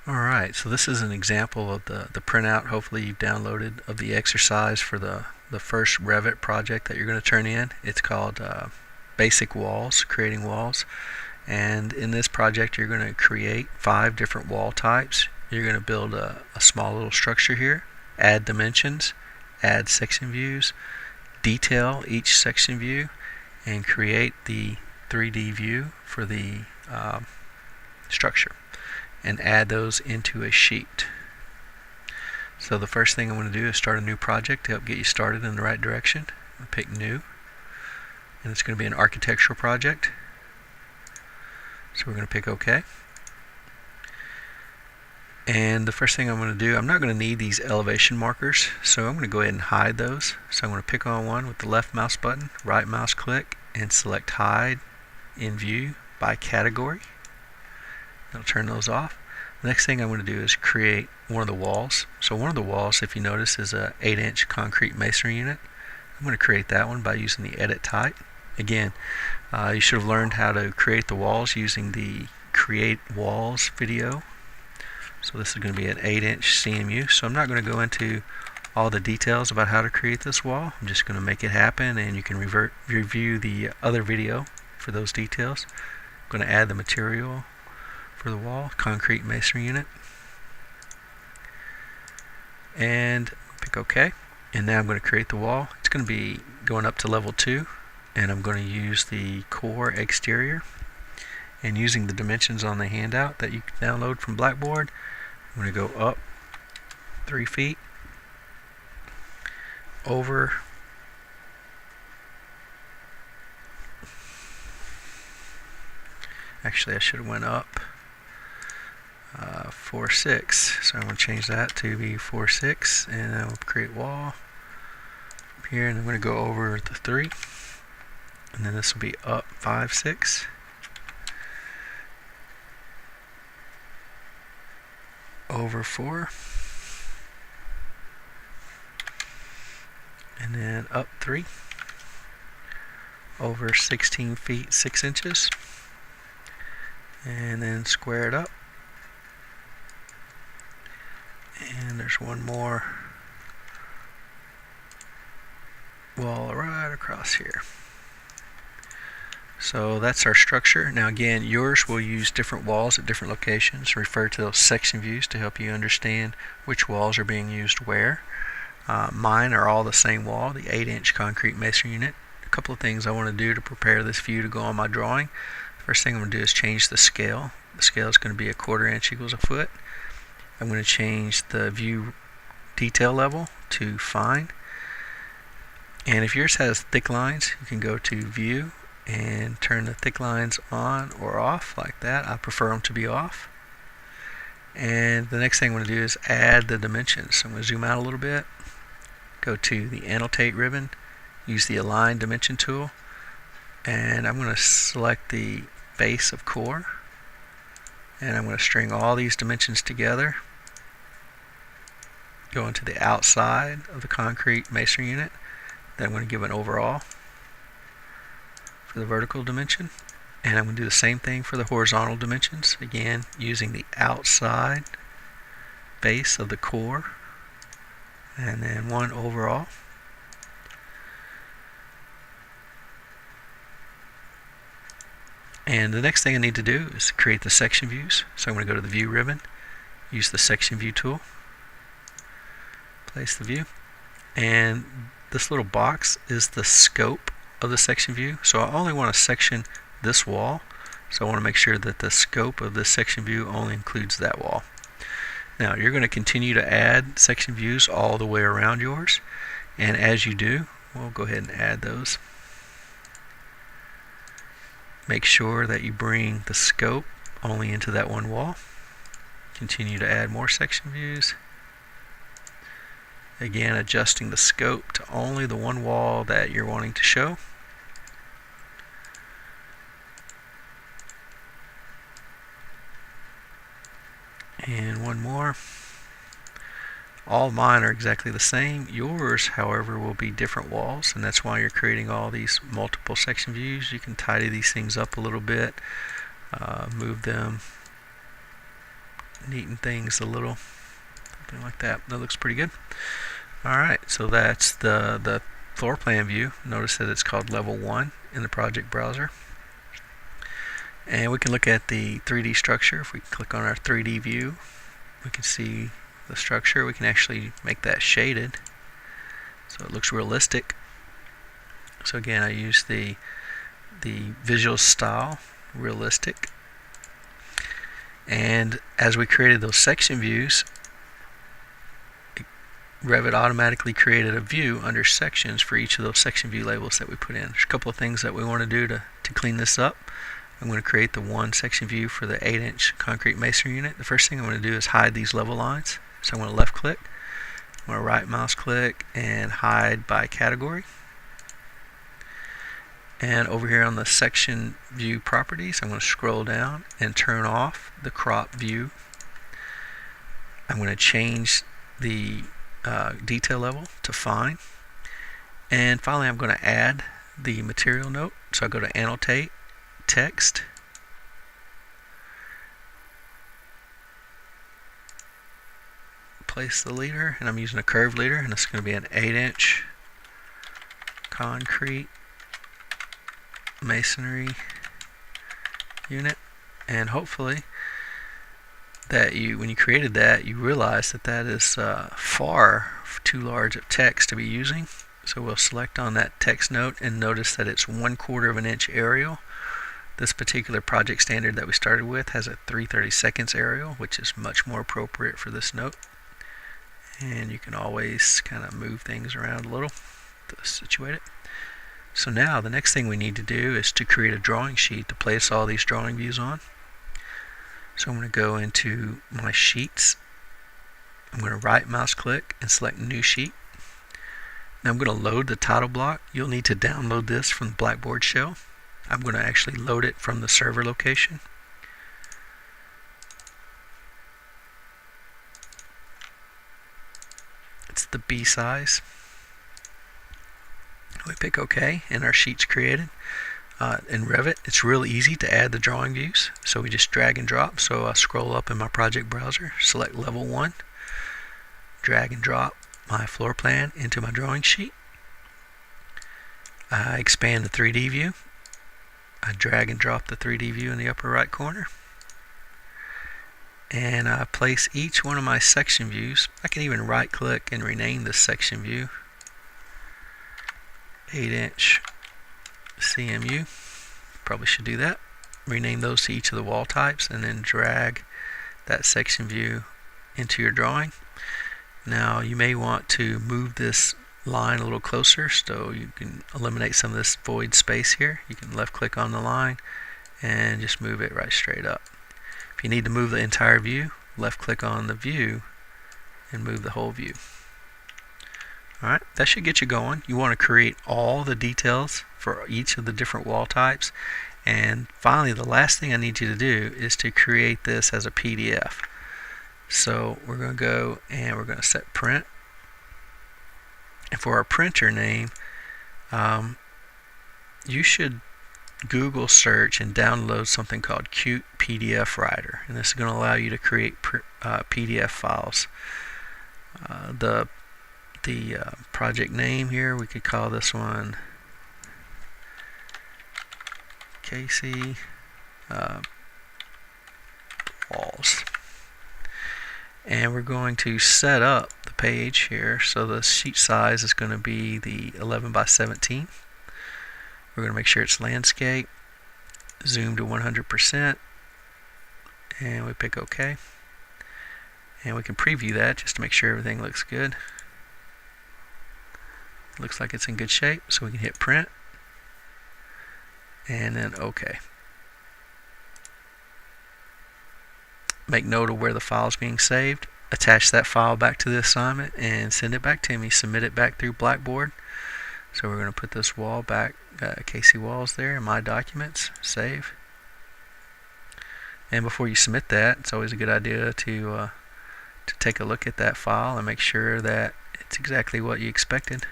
Alright, so this is an example of the printout, hopefully you've downloaded, of the exercise for the first Revit project that you're going to turn in. It's called Basic Walls, Creating Walls. And in this project you're going to create 5 different wall types. You're going to build a small little structure here, add dimensions, add section views, detail each section view, and create the 3D view for the structure, and add those into a sheet. So the first thing I'm going to do is start a new project to help get you started in the right direction. I'll pick new, and it's going to be an architectural project. So we're going to pick OK. And the first thing I'm going to do, I'm not going to need these elevation markers, so I'm going to go ahead and hide those. So I'm going to pick on one with the left mouse button, right mouse click, and select Hide in View by Category. I'll turn those off. The next thing I'm going to do is create one of the walls. So one of the walls, if you notice, is a 8-inch concrete masonry unit. I'm going to create that one by using the Edit type. Again, you should have learned how to create the walls using the Create Walls video. So this is going to be an 8-inch CMU. So I'm not going to go into all the details about how to create this wall. I'm just going to make it happen, and you can review the other video for those details. I'm going to add the material for the wall, concrete masonry unit, and pick OK. And now I'm going to create the wall. It's going to be going up to level 2, and I'm going to use the core exterior, and using the dimensions on the handout that you can download from Blackboard, I'm going to go up 3 feet, over actually I should have went up 4.6, so I'm going to change that to be 4.6, and I will create wall from here, and I'm going to go over the 3, and then this will be up 5.6, over 4, and then up 3, over 16 feet 6 inches, and then square it up. And there's one more wall right across here. So that's our structure. Now again, yours will use different walls at different locations. Refer to those section views to help you understand which walls are being used where. Mine are all the same wall, the 8-inch concrete masonry unit. A couple of things I want to do to prepare this view to go on my drawing. First thing I'm going to do is change the scale. The scale is going to be 1/4 inch equals a foot. I'm going to change the view detail level to fine. And if yours has thick lines, you can go to view and turn the thick lines on or off like that. I prefer them to be off. And the next thing I'm going to do is add the dimensions. So I'm going to zoom out a little bit, go to the annotate ribbon, use the align dimension tool, and I'm going to select the base of core, and I'm going to string all these dimensions together, go into the outside of the concrete masonry unit, then I'm going to give an overall for the vertical dimension, and I'm going to do the same thing for the horizontal dimensions, again using the outside base of the core, and then one overall. And the next thing I need to do is create the section views. So I'm going to go to the view ribbon, use the section view tool, place the view, and this little box is the scope of the section view. So I only want to section this wall, so I want to make sure that the scope of this section view only includes that wall. Now you're going to continue to add section views all the way around yours, and as you do, we'll go ahead and add those. Make sure that you bring the scope only into that one wall. Continue to add more section views. Again, adjusting the scope to only the one wall that you're wanting to show. And one more. All mine are exactly the same. Yours, however, will be different walls, and that's why you're creating all these multiple section views. You can tidy these things up a little bit, move them neaten things a little, something like that. That looks pretty good. Alright, so that's the floor plan view. Notice that it's called level 1 in the project browser. And we can look at the 3D structure. If we click on our 3D view, we can see the structure. We can actually make that shaded so it looks realistic. So again, I use the visual style, realistic. And as we created those section views, Revit automatically created a view under sections for each of those section view labels that we put in. There's a couple of things that we want to do to clean this up. I'm going to create the one section view for the 8-inch concrete masonry unit. The first thing I'm going to do is hide these level lines. So I'm going to left click, I'm going to right mouse click and hide by category. And over here on the section view properties, I'm going to scroll down and turn off the crop view. I'm going to change the detail level to fine. And finally, I'm going to add the material note. So I go to annotate, text, place the leader, and I'm using a curved leader, and it's going to be an 8-inch concrete masonry unit. And hopefully that when you created that, you realize that is far too large of text to be using. So we'll select on that text note and notice that it's 1/4 of an inch Arial. This particular project standard that we started with has a 3/32 Arial, which is much more appropriate for this note. And you can always kind of move things around a little to situate it. So now the next thing we need to do is to create a drawing sheet to place all these drawing views on. So I'm going to go into my sheets. I'm going to right mouse click and select new sheet. Now I'm going to load the title block. You'll need to download this from the Blackboard shell. I'm going to actually load it from the server location. It's the B size. We pick OK and our sheet's created. In Revit, it's real easy to add the drawing views. So we just drag and drop. So I scroll up in my project browser, select level 1, drag and drop my floor plan into my drawing sheet. I expand the 3D view. I drag and drop the 3D view in the upper right corner. And I place each one of my section views. I can even right click and rename this section view 8-inch CMU. Probably should do that. Rename those to each of the wall types and then drag that section view into your drawing. Now you may want to move this line a little closer so you can eliminate some of this void space here. You can left click on the line and just move it right straight up. If you need to move the entire view, left click on the view and move the whole view. Alright, that should get you going. You want to create all the details for each of the different wall types. And finally, the last thing I need you to do is to create this as a PDF. So we're going to go and we're going to set print. And for our printer name, you should Google search and download something called Qt PDF Writer. And this is going to allow you to create PDF files. The project name here, we could call this one Casey Walls. And we're going to set up the page here. So the sheet size is going to be the 11 by 17. We're going to make sure it's landscape, zoom to 100%, and we pick OK. And we can preview that just to make sure everything looks good. Looks like it's in good shape, so we can hit print and then OK. Make note of where the file is being saved. Attach that file back to the assignment and send it back to me. Submit it back through Blackboard. So we're going to put this wall back, Casey Walls there in My Documents, save. And before you submit that, it's always a good idea to take a look at that file and make sure that it's exactly what you expected.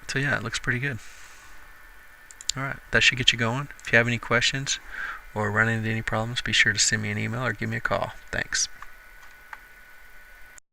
So yeah, it looks pretty good. Alright, that should get you going. If you have any questions or run into any problems, be sure to send me an email or give me a call. Thanks.